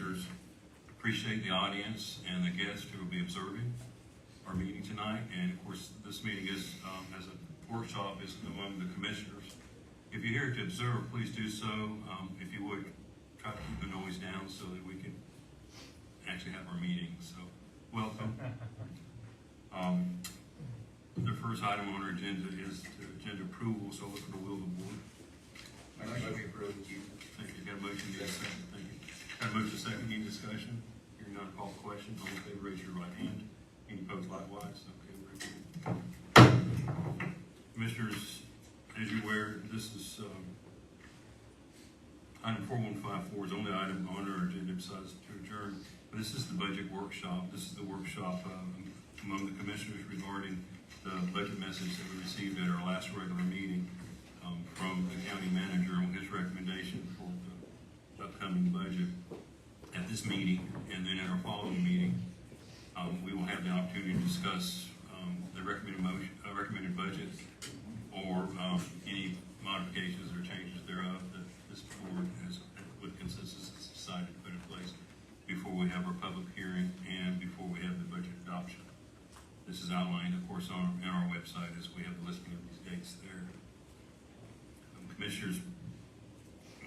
Commissioners, appreciate the audience and the guests who will be observing our meeting tonight. And of course, this meeting is, as a workshop, is among the Commissioners. If you're here to observe, please do so. If you would, try to keep the noise down so that we can actually have our meeting. So, welcome. The first item on our agenda is the agenda approval, so look for the will of the board. Motion to approve. Thank you. Got a motion, get a second. Thank you. Got a motion, second. Any discussion? Hearing none, call the question. All in favor, raise your right hand. Any opposed, likewise. Okay, we're good. Commissioners, as you're aware, this is item 4154 is the only item on our agenda besides to adjourn. But this is the budget workshop. This is the workshop among the Commissioners regarding the budget message that we received at our last regular meeting from the county manager on his recommendation for the upcoming budget. At this meeting and then at our following meeting, we will have the opportunity to discuss the recommended budget or any modifications or changes thereof that this board has, with consensus, has decided to put in place before we have our public hearing and before we have the budget adoption. This is outlined, of course, on our website as we have the listing of these dates there. Commissioners,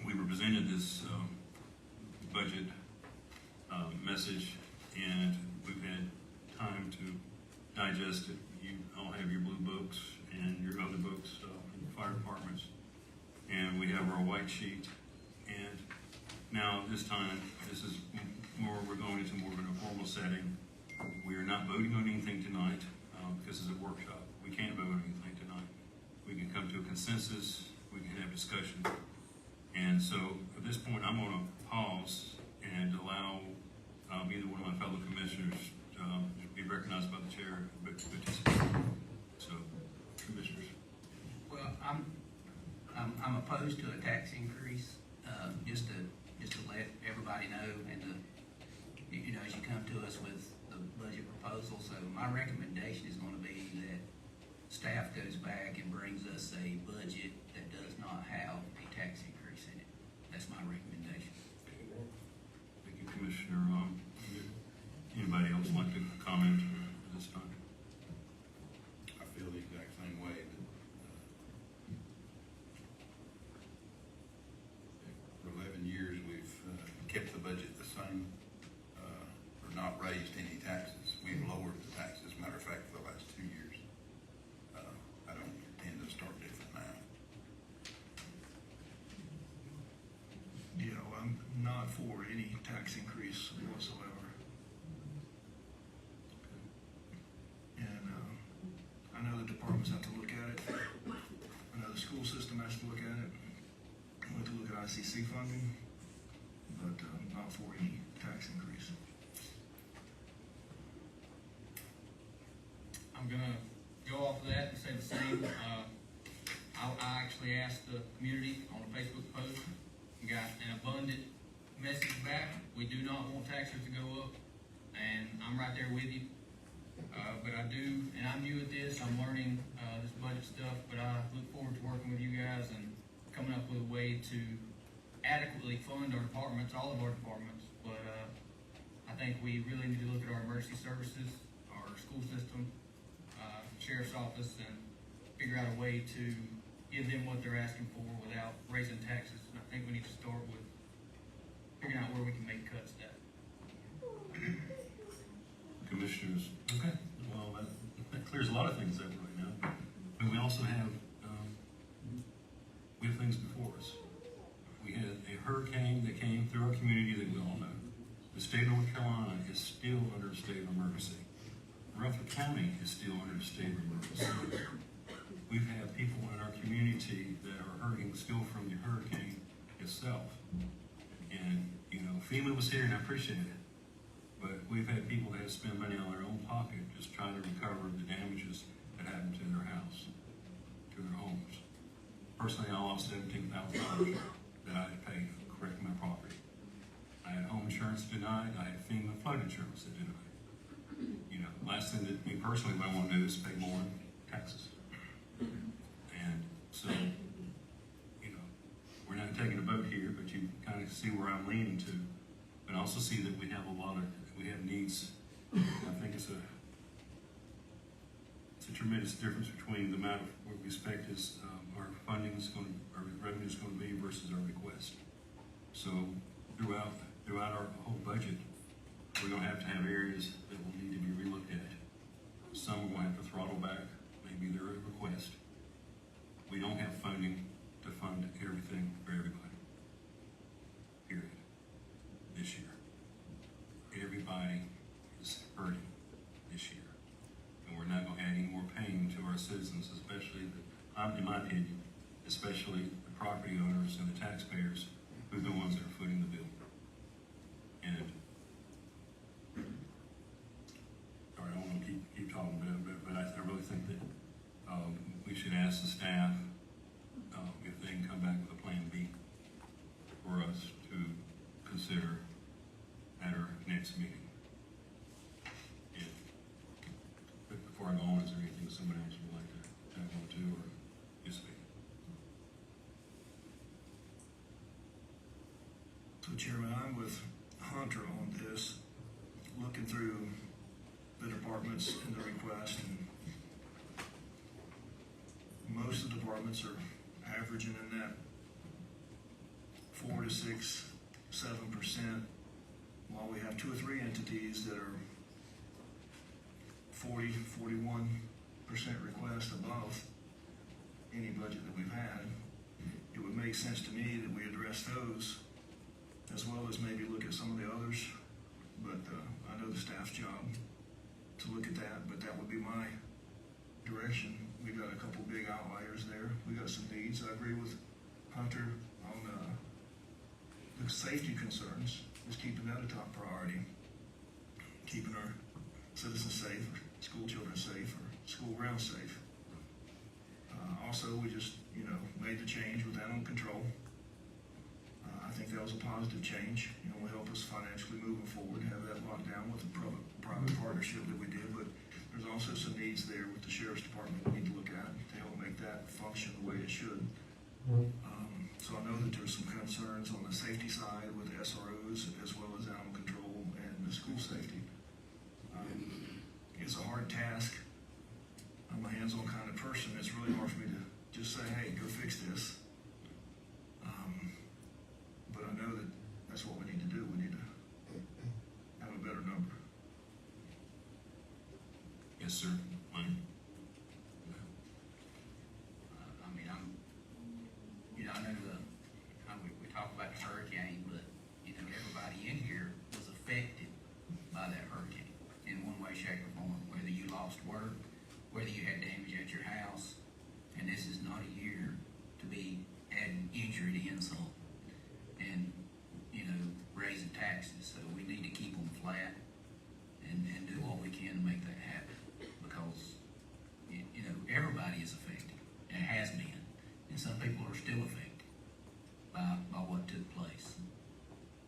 we were presented this budget message, and we've had time to digest it. You all have your blue books and your other books from the fire departments, and we have our white sheet. And now this time, this is more, we're going into more of an informal setting. We are not voting on anything tonight because it's a workshop. We can't vote on anything tonight. We can come to a consensus. We can have discussion. And so at this point, I'm going to pause and allow either one of my fellow commissioners to be recognized by the chair. So, commissioners. Well, I'm opposed to a tax increase. Just to let everybody know, and you know, as you come to us with the budget proposal. So my recommendation is going to be that staff goes back and brings us a budget that does not have a tax increase in it. That's my recommendation. Thank you, Commissioner. Anybody else like to comment at this time? I feel the exact same way. For 11 years, we've kept the budget the same, or not raised any taxes. We've lowered the taxes. Matter of fact, for the last 2 years. I don't intend to start different now. You know, I'm not for any tax increase whatsoever. And I know the departments have to look at it. I know the school system has to look at it. We have to look at ICC funding, but not for any tax increase. I'm gonna go off of that and say the same. I actually asked the community on a Facebook post and got an abundant message back. We do not want taxes to go up, and I'm right there with you. But I do, and I'm new at this, I'm learning this budget stuff, but I look forward to working with you guys and coming up with a way to adequately fund our departments, all of our departments. But I think we really need to look at our emergency services, our school system, sheriff's office, and figure out a way to give them what they're asking for without raising taxes. And I think we need to start with figuring out where we can make cuts at. Commissioners. Okay. Well, that clears a lot of things up right now. But we also have things before us. We had a hurricane that came through our community that we all know. The state of North Carolina is still under a state of emergency. Rutherford County is still under a state of emergency. We've had people in our community that are hurting still from the hurricane itself. And, you know, FEMA was here and I appreciate it. But we've had people that have spent money out of their own pocket just trying to recover the damages that happened to their house, to their homes. Personally, I lost $17,000 that I had paid to correct my property. I had home insurance denied. I had FEMA flood insurance that denied. You know, last thing that me personally what I want to do is pay more in taxes. And so, you know, we're not taking a vote here, but you kind of see where I'm leaning to. But also see that we have needs. I think it's a tremendous difference between the amount of what we expect is, our funding is going to, our revenue is going to be versus our request. So throughout our whole budget, we're going to have areas that will need to be relooked at. Some are going to have to throttle back, maybe their request. We don't have funding to fund everything for everybody. Period. This year. Everybody is hurting this year. And we're not going to add any more pain to our citizens, especially, in my opinion, especially the property owners and the taxpayers who are the ones that are footing the bill. And, sorry, I don't want to keep talking about it, but I really think that we should ask the staff if they can come back with a plan B for us to consider at our next meeting. But before I go on, is there anything somebody else would like to tag on to or just speak? So Chairman, I'm with Hunter on this, looking through the departments and the request, and most of the departments are averaging in that 4 to 6, 7%, while we have 2 or 3 entities that are 40, 41% request above any budget that we've had. It would make sense to me that we address those as well as maybe look at some of the others, but I know the staff's job to look at that, but that would be my direction. We've got a couple big outliers there. We got some needs. I agree with Hunter on the safety concerns, is keeping that a top priority. Keeping our citizens safe, or school children safe, or school grounds safe. Also, we just, made the change with animal control. I think that was a positive change. Will help us financially moving forward, have that locked down with the private partnership that we did, but there's also some needs there with the sheriff's department we need to look at to help make that function the way it should. So I know that there's some concerns on the safety side with SROs as well as animal control and the school safety. It's a hard task. I'm a hands-on kind of person. It's really hard for me to just say, hey, go fix this. But I know that that's what we need to do. We need to have a better number. Yes, sir. Mike? I know we talk about the hurricane, but, everybody in here was affected by that hurricane in one way, shape, or form, whether you lost work, whether you had damage at your house, and this is not a year to be adding injury to insult and, raising taxes. So we need to keep them flat and do what we can to make that happen, because, everybody is affected, and it has been, and some people are still affected by what took place.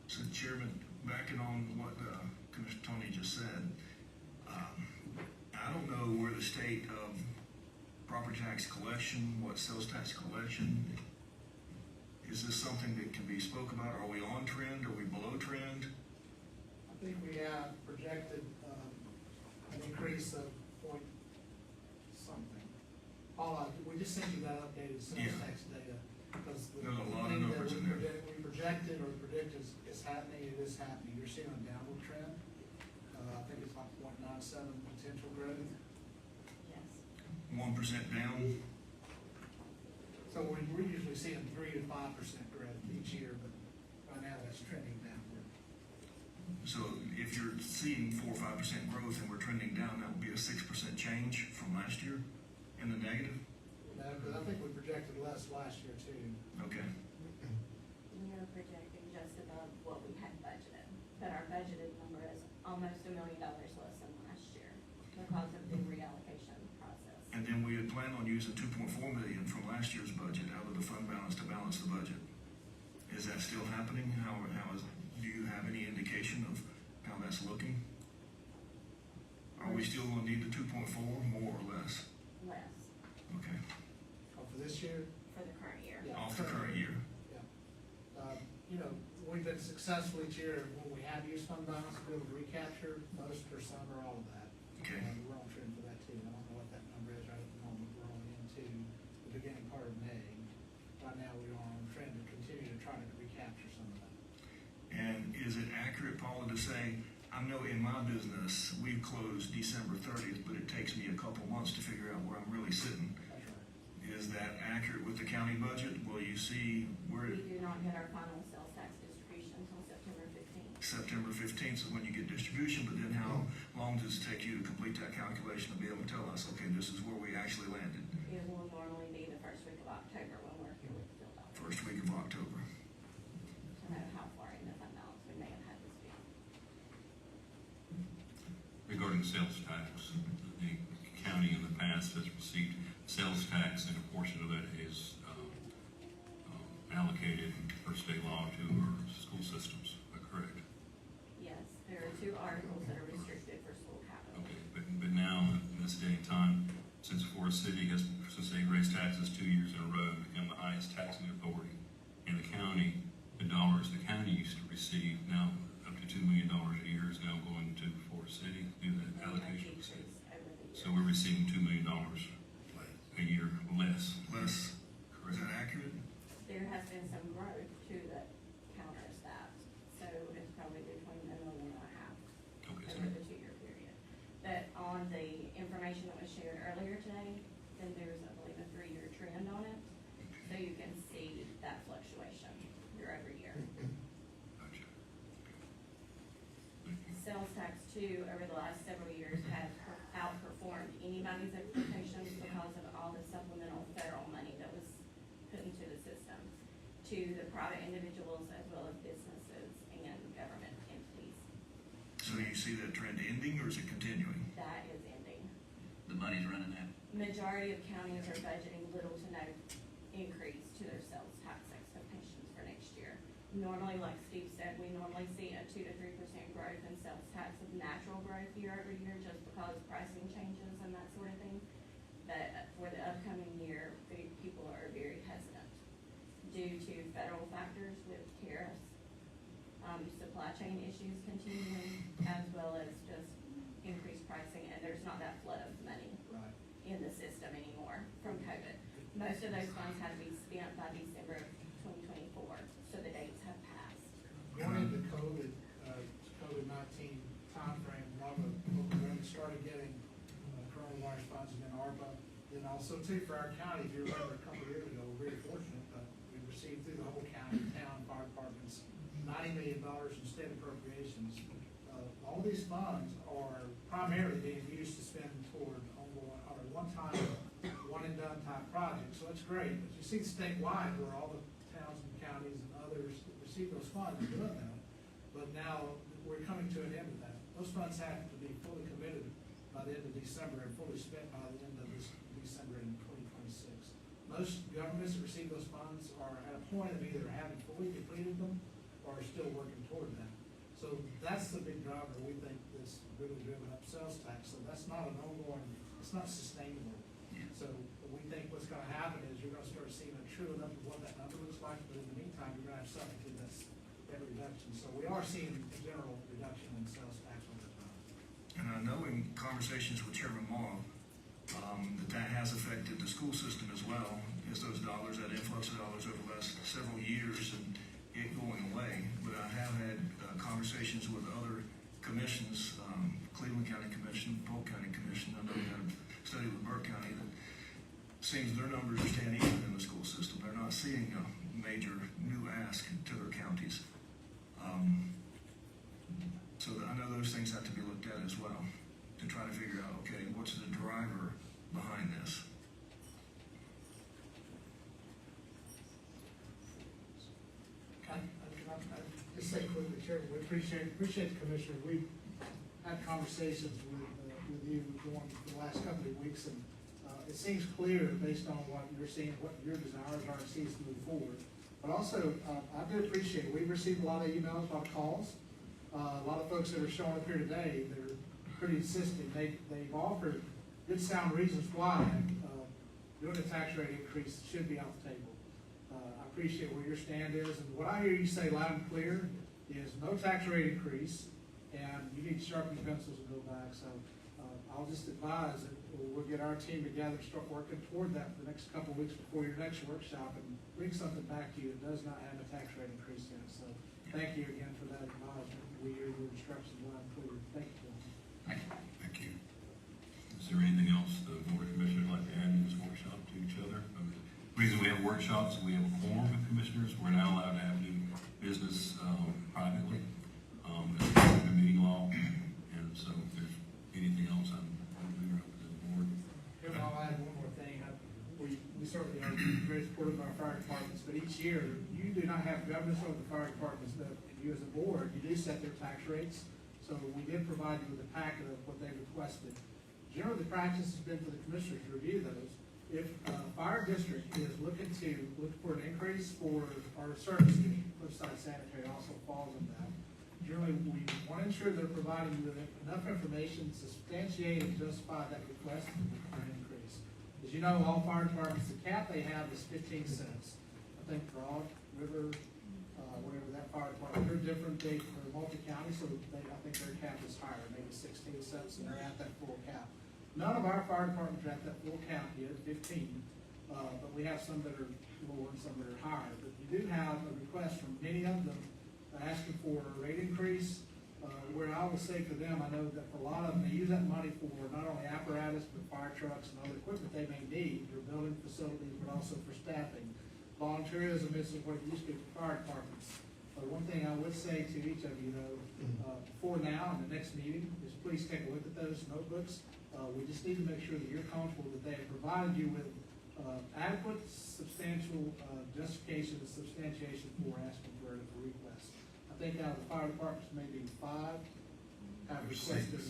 So Chairman, backing on what Commissioner Tony just said, I don't know where the state of property tax collection, what sales tax collection, is this something that can be spoke about? Are we on trend? Are we below trend? I think we have projected an increase of point something. We just sent you that updated sales Yeah. tax data, because the There's a lot of thing that numbers in there. we projected or predict is happening, it is happening. You're seeing a downward trend. I think it's like 0.97 potential growth. Yes. 1% down? So we're usually seeing 3 to 5% growth each year, but right now that's trending downward. So if you're seeing 4 or 5% growth and we're trending down, that would be a 6% change from last year in the negative? No, because I think we projected less last year too. Okay. We are projecting just above what we had budgeted, but our budgeted number is almost $1 million less than last year because of the reallocation process. And then we had planned on using 2.4 million from last year's budget out of the fund balance to balance the budget. Is that still happening? Do you have any indication of how that's looking? Are we still gonna need the 2.4, more or less? Less Okay, For this year, for the current year. yeah. off the current year. We've been successful each year when we have used fund balance to be able to recapture, most or some or all of that. Okay. We're on trend for that too. I don't know what that number is right at the moment. We're only into the beginning part of May. Right now, we are on trend to continue to try to recapture some of that. And is it accurate, Paula, to say, I know in my business, we close December 30th, but it takes me a couple months to figure out where I'm really sitting. That's right. Is that accurate with the county budget? Will you see where We do not get our final sales tax distribution until September 15th. September 15th is when you get distribution, but then how long does it take you to complete that calculation to be able to tell us, okay, this is where we actually landed? It will normally be the first week of October when we're here with the field office First week of October. to know how far into fund balance we may have had this be. Regarding sales tax, the county in the past has received sales tax, and a portion of that is allocated per state law to our school systems. Is that correct? Yes, there are 2 articles that are restricted for school capital. Okay, but now, in this day and time, since Forest City has, since they raised taxes 2 years in a row, and become the highest taxing authority in the county, the dollars the county used to receive, now up to $2 million a year, is now going to Forest City through the allocation. Decrease over the years. So we're receiving $2 million a year less. Less, is Correct. that accurate? There has been some growth too that counters that, so it's probably between $1.5 million Okay, so over the 2-year period. But on the information that was shared earlier today, then there's, I believe, a 3-year trend on it, so you can see that fluctuation year over year. gotcha. Thank you. Sales tax too, over the last several years, has outperformed anybody's expectations because of all the supplemental federal money that was put into the system to the private individuals as well as businesses and government entities. So you see that trend ending, or is it continuing? That is ending. The money's running out. Majority of counties are budgeting little to no increase to their sales tax expectations for next year. Normally, like Steve said, we normally see a 2 to 3% growth in sales tax of natural growth year over year just because pricing changes and that sort of thing. But for the upcoming year, people are very hesitant due to federal factors with tariffs, supply chain issues continuing, as well as just increased pricing, and there's not that flood of money Right. in the system anymore from COVID. Most of those funds had to be spent by December of 2024, so the dates have passed. Going into COVID-19 timeframe, a lot of local governments started getting coronavirus funds and then ARPA. Then also too, for our county, if you remember a couple of years ago, we're very fortunate, but we received through the whole county, town, fire departments, $90 million in state appropriations. All these funds are primarily being used to spend toward ongoing, or one-time, one-and-done type projects, so that's great. But you see statewide where all the towns and counties and others that receive those funds are doing that. But now we're coming to an end of that. Those funds have to be fully committed by the end of December and fully spent by the end of this December in 2026. Most governments that receive those funds are at a point of either having fully completed them or are still working toward that. So that's the big driver, we think, that's really driven up sales tax. So that's not an ongoing, it's not sustainable. Yeah. So we think what's gonna happen is you're gonna start seeing a true enough of what that number looks like, but in the meantime, you're gonna have something that's that reduction. So we are seeing a general reduction in sales tax over time. And I know in conversations with Chairman Maw, that has affected the school system as well, is those dollars, that influx of dollars over the last several years and it going away. But I have had conversations with other commissions, Cleveland County Commission, Polk County Commission. I know we had a study with Burke County that seems their numbers are staying even in the school system. They're not seeing a major new ask to their counties. So I know those things have to be looked at as well to try to figure out, okay, what's the driver behind this? I just say quickly, Chairman, we appreciate the commissioner. We've had conversations with you going the last couple of weeks, and it seems clear based on what you're seeing, what your desires are to see us move forward. But also, I do appreciate it. We've received a lot of emails, a lot of calls. A lot of folks that are showing up here today, they're pretty insistent. They've offered good sound reasons why doing a tax rate increase should be off the table. I appreciate where your stand is, and what I hear you say loud and clear is no tax rate increase, and you need to sharpen your pencils and go back, so, I'll just advise that we'll get our team together, start working toward that for the next couple of weeks before your next workshop, and bring something back to you that does not have a tax rate increase in it, so, thank you again for that acknowledgement, we hear your instructions loud and clear, thank you. Thank you. Is there anything else the board of commissioners would like to add in this workshop to each other? The reason we have workshops, we have a quorum of commissioners, we're not allowed to have do business, privately, it's a meeting law, and so if there's anything else, I'm leaving it up to the board. Here, I'll add one more thing. We certainly are very supportive of our fire departments, but each year, you do not have governance over the fire departments, but you as a board, you do set their tax rates. So we did provide you with a packet of what they requested. Generally, the practice has been for the commissioners to review those. If a fire district is look for an increase for our service team, Cliffside Sanitary also falls in that. Generally, we want to ensure they're providing you with enough information to substantiate and justify that request for an increase. As you know, all fire departments, the cap they have is 15 cents. I think Broad, River, whatever that fire department, they're different, they are multi-county, so I think their cap is higher, maybe 16 cents, and they're at that full cap. None of our fire departments are at that full cap yet, 15, but we have some that are lower and some that are higher. But you do have a request from many of them asking for a rate increase, where I will say for them, I know that for a lot of them, they use that money for not only apparatus, but fire trucks and other equipment they may need for building facilities, but also for staffing. Volunteerism isn't what it used to be for fire departments. But one thing I would say to each of you though, before now and the next meeting, is please take a look at those notebooks. We just need to make sure that you're comfortable that they have provided you with adequate, substantial justification and substantiation for asking for a request. I think out of the fire departments, maybe 5 have requested.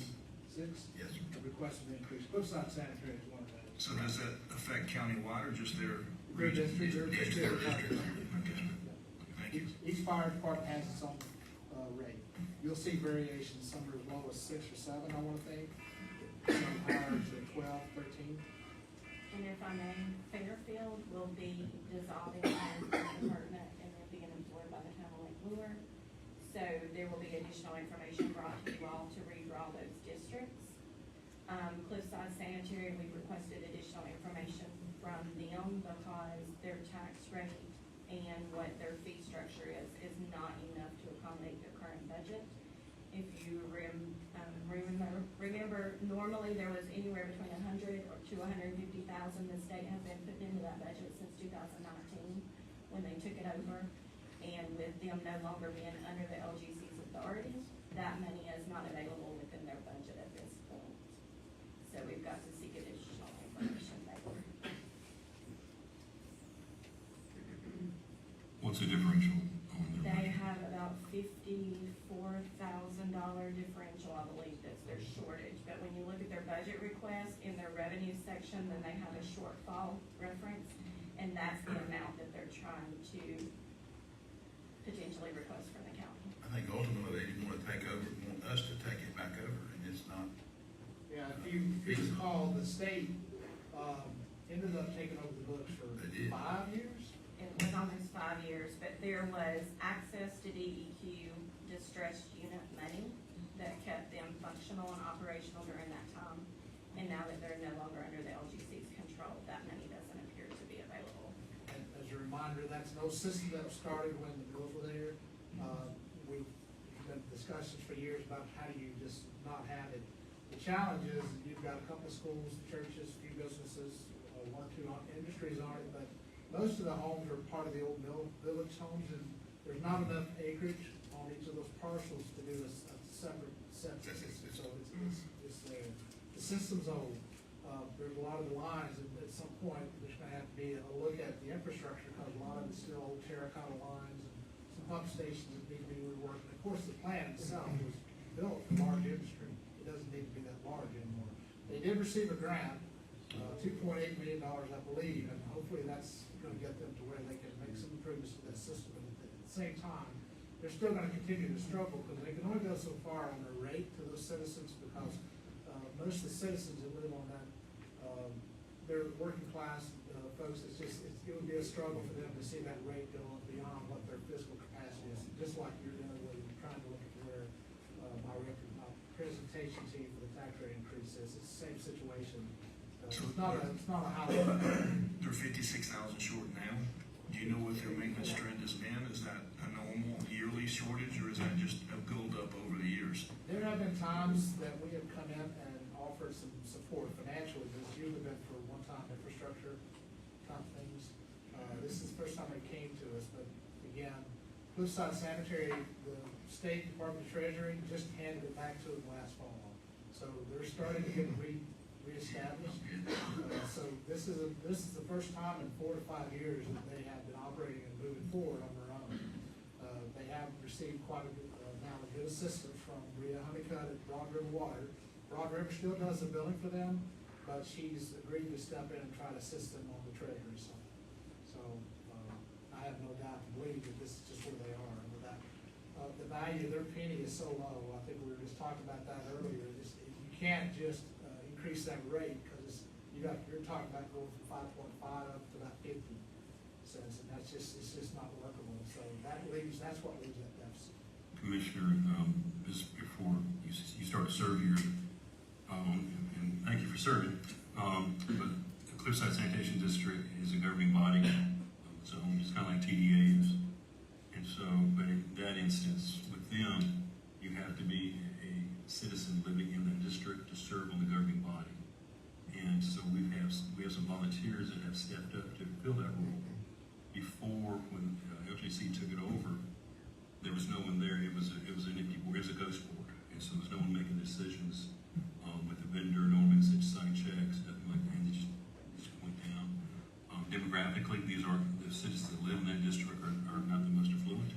6? Yes, sir. Have requested an increase. Cliffside Sanitary is one of those. So does that affect countywide or just their Their region? district, their Just their district. Okay, thank you. Each fire department has its own rate. You'll see variations, some are as low as 6 or 7, I want to think. Some higher to 12, 13. And if I may, Fairfield will be dissolving as a department and then being absorbed by the town of Lake Lure. So there will be additional information brought to you all to redraw those districts. Cliffside Sanitary, we requested additional information from them because their tax rate and what their fee structure is not enough to accommodate their current budget. If you remember, normally there was anywhere between 100 or to 150,000 the state has been putting into that budget since 2019 when they took it over. And with them no longer being under the LGC's authority, that money is not available within their budget at this point. So we've got to seek additional information there. What's the differential on their They budget? have about $54,000 differential, I believe, that's their shortage. But when you look at their budget request in their revenue section, then they have a shortfall reference, and that's the amount that they're trying to potentially request from the county. I think ultimately they want to take over, want us to take it back over, and it's not. Yeah, if you recall, the state ended up taking over the books for They did. 5 years. It was almost 5 years, but there was access to DEQ distressed unit money that kept them functional and operational during that time. And now that they're no longer under the LGC's control, that money doesn't appear to be available. And as a reminder, that's no system that was started when the bills were there. We've been discussions for years about how do you just not have it. The challenge is you've got a couple of schools, churches, a few businesses, 1 or 2 industries on it, but most of the homes are part of the old mill village homes, and there's not enough acreage on each of those parcels to do a separate septic system. So the system's old. There's a lot of the lines, and at some point, there's gonna have to be a look at the infrastructure, because a lot of it's still old terracotta lines, and some pump stations that need to be reworked. Of course, the plant itself was built for large industry. It doesn't need to be that large anymore. They did receive a grant, $2.8 million, I believe, and hopefully that's gonna get them to where they can make some improvements to that system. But at the same time, they're still gonna continue to struggle, because they can only go so far on their rate to those citizens, because most of the citizens that live on that, they're working class folks. It would be a struggle for them to see that rate go beyond what their fiscal capacity is, just like you're dealing with in sanitation team for the tax rate increases, it's the same situation. So- It's not a high. They're 56,000 short now. Do you know what their maintenance trend has been? Is that a normal yearly shortage, or is that just a buildup over the years? There have been times that we have come in and offered some support financially, but it's usually been for one-time infrastructure type things. This is the first time it came to us, but again, Cliffside Sanitary, the State Department of Treasury just handed it back to them last fall. So they're starting to get reestablished. So this is the first time in 4 to 5 years that they have been operating and moving forward on their own. They have received quite a good amount of good assistance from Rhea Honeycutt at Broad River Water. Broad River still does the billing for them, but she's agreed to step in and try to assist them on the treasury side. So, I have no doubt to believe that this is just where they are. And with that, the value of their penny is so low. I think we were just talking about that earlier. You can't just increase that rate, because you're talking about going from 5.5 up to about 50 cents, and it's just not workable. So that's what leaves that deficit. Commissioner, just before you start to serve here, and thank you for serving, but the Cliffside Sanitation District is a governing body, so it's kind of like TDA is. And so, but in that instance, with them, you have to be a citizen living in that district to serve on the governing body. And so we have some volunteers that have stepped up to fill that role. Before, when LGC took it over, there was no one there. It was an empty board. It was a ghost board, and so there was no one making decisions with the vendor. No one made sign checks, nothing like that. They just went down. Demographically, these are the citizens that live in that district are not the most affluent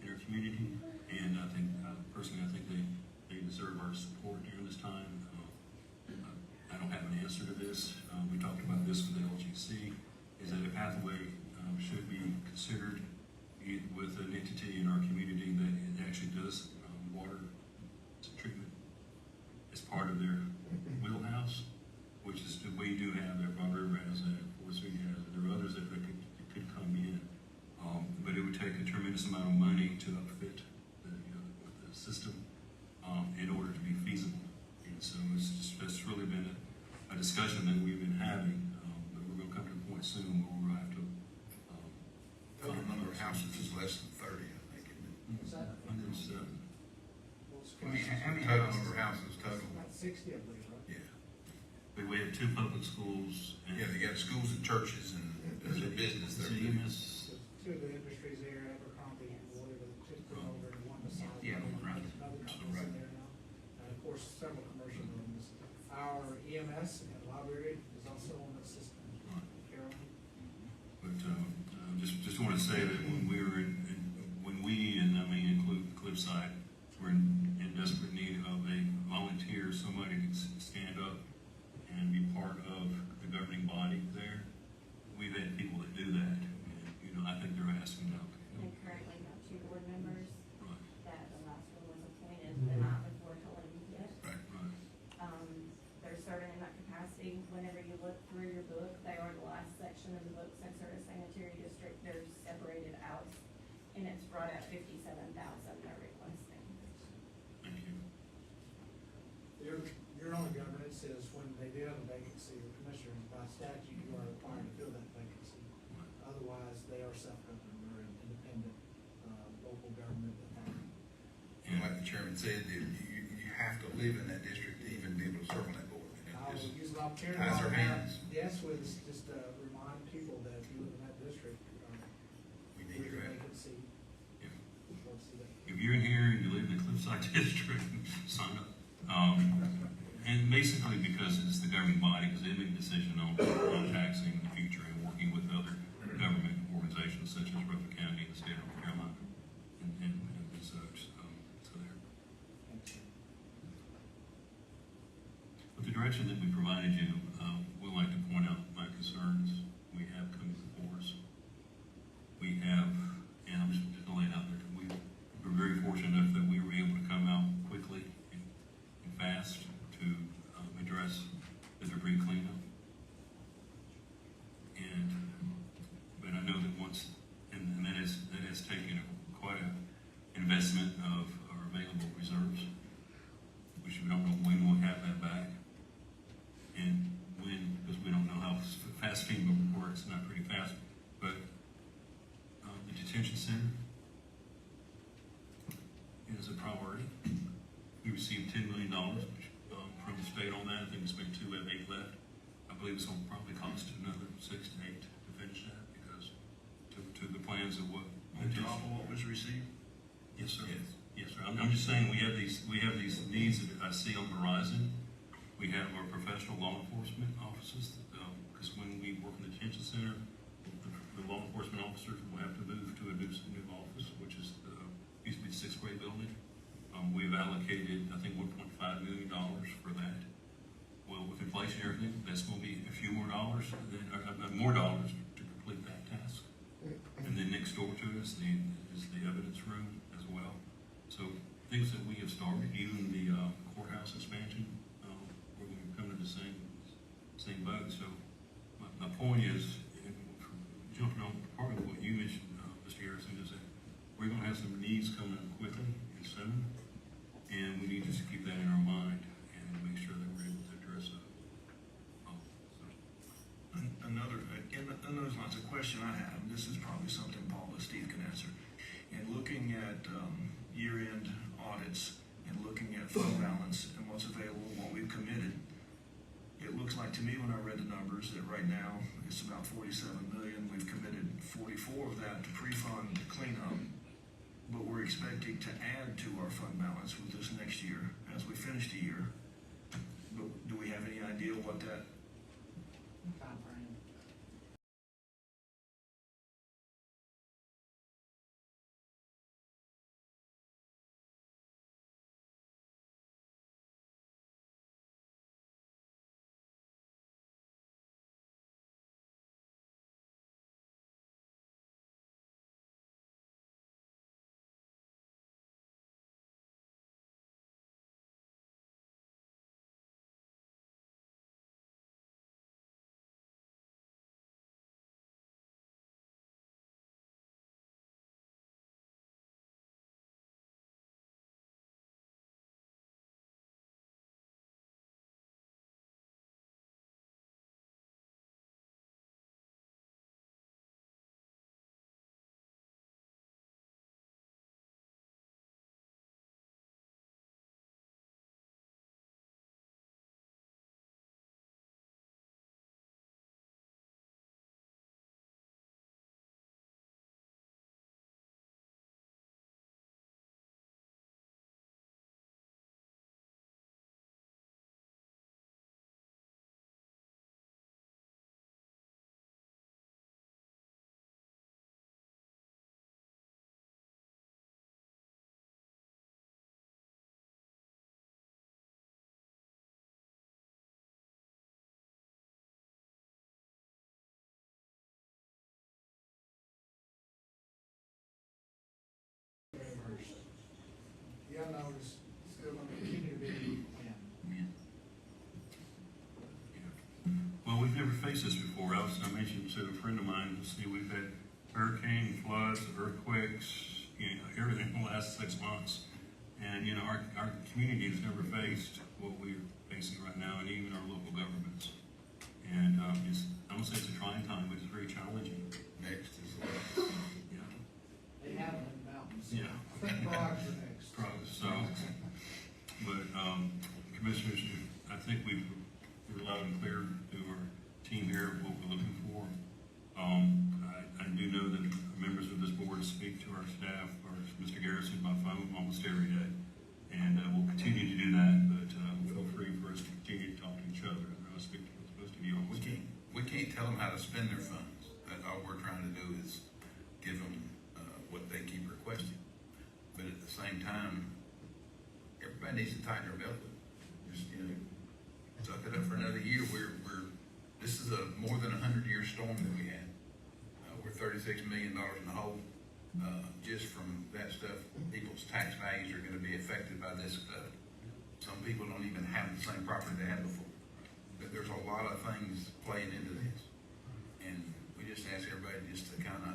in our community, and I think personally, I think they deserve our support during this time. I don't have an answer to this. We talked about this with the LGC. Is that a pathway should be considered with an entity in our community that actually does water treatment as part of their wheelhouse, which is we do have that. Broad River has that. Forest City has it. There are others that could come in, but it would take a tremendous amount of money to upfit the system in order to be feasible. And so it's really been a discussion that we've been having, but we're going to come to a point soon where we'll have to. Total number of houses is less than 30, I think, isn't it? Is that? 107. I mean, how many Total houses? number of houses total, About 60, I believe, right? yeah. But we have 2 public schools. And Yeah, they got schools and churches and there's a business there. CMS. Two of the industries there, Abercrombie and whatever, took them over and one beside. Yeah, right. Another company's in there now. And of course, several commercial buildings. Our EMS and library is also on the system. Carol? But just want to say that when we were include Cliffside, we're in desperate need of a volunteer, somebody to stand up and be part of the governing body there. We've had people that do that, and I think they're asking now. We currently have 2 board members Right, that the last one was appointed the night before Helen hit. Right. right. They're serving in that capacity. Whenever you look through your book, they are the last section of the book, Sex Service Sanitary District. They're separated out, and it's brought at 57,000 they're requesting. Thank you. Your own government says when they do have a vacancy, the commissioners, by statute, you are required to fill that vacancy. Otherwise, they are self-governing, they're an independent, local government. And like the chairman said, you have to live in that district to even be able to serve on that board. And I it will just use an opportunity. ties our hands. Yes, with just remind people that if you live in that district, We need your there's a help. vacancy. Yeah. Let's see that. If you're in here and you live in the Cliffside District, sign up. And basically because it's the governing body, because they make a decision on taxing in the future and working with other government organizations such as Rutherford County and the state of North Carolina and such. So there. With the direction that we provided you, we'd like to point out my concerns we have coming before us. We have, and I'm just going to lay it out there, we're very fortunate enough that we were able to come out quickly and fast to address the debris cleanup. But I know that once, and that has taken quite an investment of our available reserves, which we don't believe it's gonna probably cost another 6 to 8 to finish that, because to the plans of what. On top of what was received? Yes, sir. Yes. Yes, sir. I'm just saying, we have these needs that I see on the horizon. We have our professional law enforcement officers, because when we work in the detention center, the law enforcement officers will have to move to a new office, which is, used to be the 6th grade building. We've allocated, I think, $1.5 million for that. Well, with inflation and everything, that's gonna be a few more dollars, more dollars to complete that task. And then next door to us is the evidence room as well. So things that we have started, even the courthouse expansion, we're going to come to the same boat. So my point is, and jumping on part of what you mentioned, Mr. Harrison, is that we're going to have some needs coming up quickly and soon, and we need to just keep that in our mind and make sure that we're able to address it. Another, in those lines, a question I have, and this is probably something Paul or Steve can answer. In looking at year-end audits and looking at fund balance and what's available, what we've committed, it looks like to me when I read the numbers that right now it's about 47 million. We've committed 44 of that to pre-fund cleanup, but we're expecting to add to our fund balance with this next year as we finish the year. But do we have any idea what that? Timeframe. The unknown is still going to continue to be when. Well, we've never faced this before. I mentioned to a friend of mine, see, we've had hurricane, floods, earthquakes, everything in the last 6 months. And, our community has never faced what we're facing right now, and even our local governments. And I don't say it's a trying time, but it's very challenging. Next is, Yeah. They have them in the mountains. Yeah. I think frogs are next. So, but commissioners, I think we're loud and clear to our team here what we're looking for. I do know that members of this board speak to our staff or Mr. Garrison by phone almost every day, and we'll continue to do that. But feel free for us to continue to talk to each other. I'll speak to most of you. we can't tell them how to spend their funds. All we're trying to do is give them what they keep requesting. But at the same time, everybody needs to tighten their belt. Just, suck it up for another year. This is a more than 100-year storm that we had. We're $36 million in the hole. Just from that stuff, people's tax values are going to be affected by this stuff. Some people don't even have the same property they had before. But there's a lot of things playing into this. And we just ask everybody just to kind of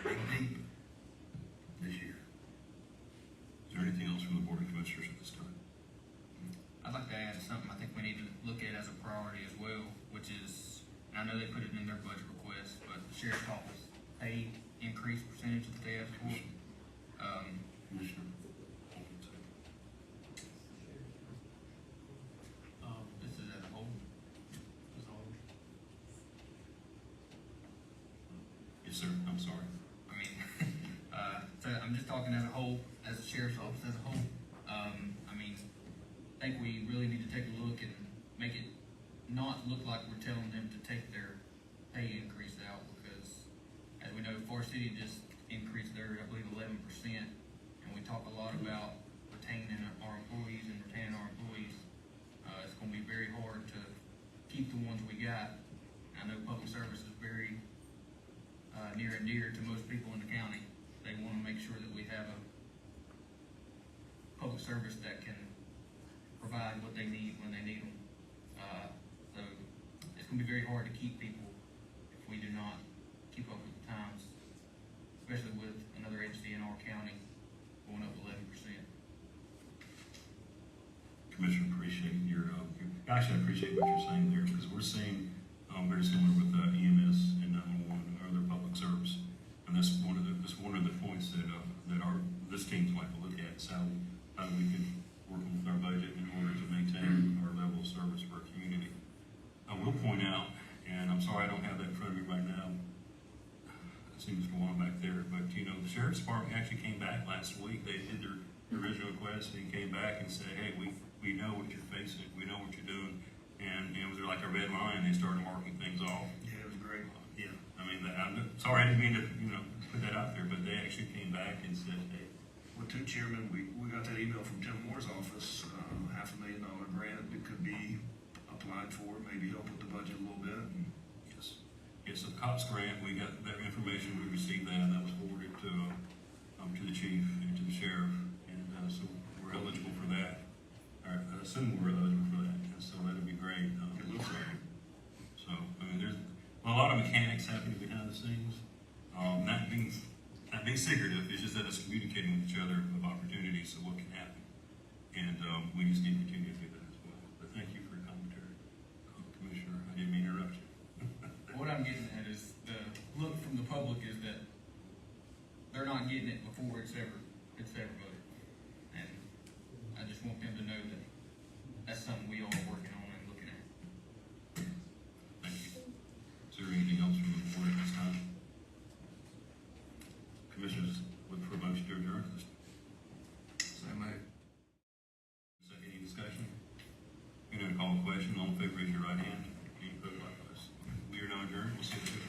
dig deep this year. Is there anything else from the Board of Commissioners at this time? I'd like to add something I think we need to look at as a priority as well, which is, and I know they put it in their budget request, but the sheriff's office pay increase percentage that they asked for. Commissioner? This is as a whole. sorry. I mean, so I'm just talking as a whole, as a sheriff's office as a whole. I mean, I think we really need to take a look and make it not look like we're telling them to take their pay increase out, because as we know, Forest City just increased their, I believe, 11%. And we talk a lot about retaining our employees and retaining our employees. It's gonna be very hard to keep the ones we got. I know public service is very near and dear to most people in the county. They want to make sure that we have a public service that can provide what they need when they need them. So it's going to be very hard to keep people if we do not keep up with the times, especially with another agency in our county going up 11%. Commissioner, appreciate actually, I appreciate what you're saying there, because we're seeing, very similar with EMS and 911 and other public service. And that's one of the points that this team's like to look at, so how we can work with our budget in order to maintain our level of service for our community. I will point out, and I'm sorry I don't have that in front of me right now, it seems to go on back there, but you know, the sheriff's department actually came back last week. They did their original request and came back and said, hey, we know what you're facing, we know what you're doing, and it was like a red line. They started marking things off. Yeah, it was great. Yeah, I mean, I'm sorry, I didn't mean to, put that out there, but they actually came back and said, hey. Well, too, Chairman, we got that email from Tim Moore's office, $500,000 grant that could be applied for, maybe help with the budget a little bit. And Yes, so the COPS grant, we got that information, we received that was forwarded to the chief and to the sheriff, and so we're eligible for that. I assume we're eligible for that, and so that'd be great. it looks like it. So, I mean, there's a lot of mechanics happening behind the scenes. Not being secretive, it's just that it's communicating with each other of opportunities of what can happen. And we just need to continue to do that as well. But thank you for your commentary, Commissioner. I didn't mean to interrupt you. What I'm getting at is the look from the public is that they're not getting it before it's ever voted. And I just want them to know that that's something we all are working on and looking at. Thank you. Is there anything else from the board at this time? Commissioners, look for a motion to adjourn. So moved. Any discussion? You're going to call a question. All in favor, raise your right hand. Any opposed, likewise. We are now adjourned. We'll see you.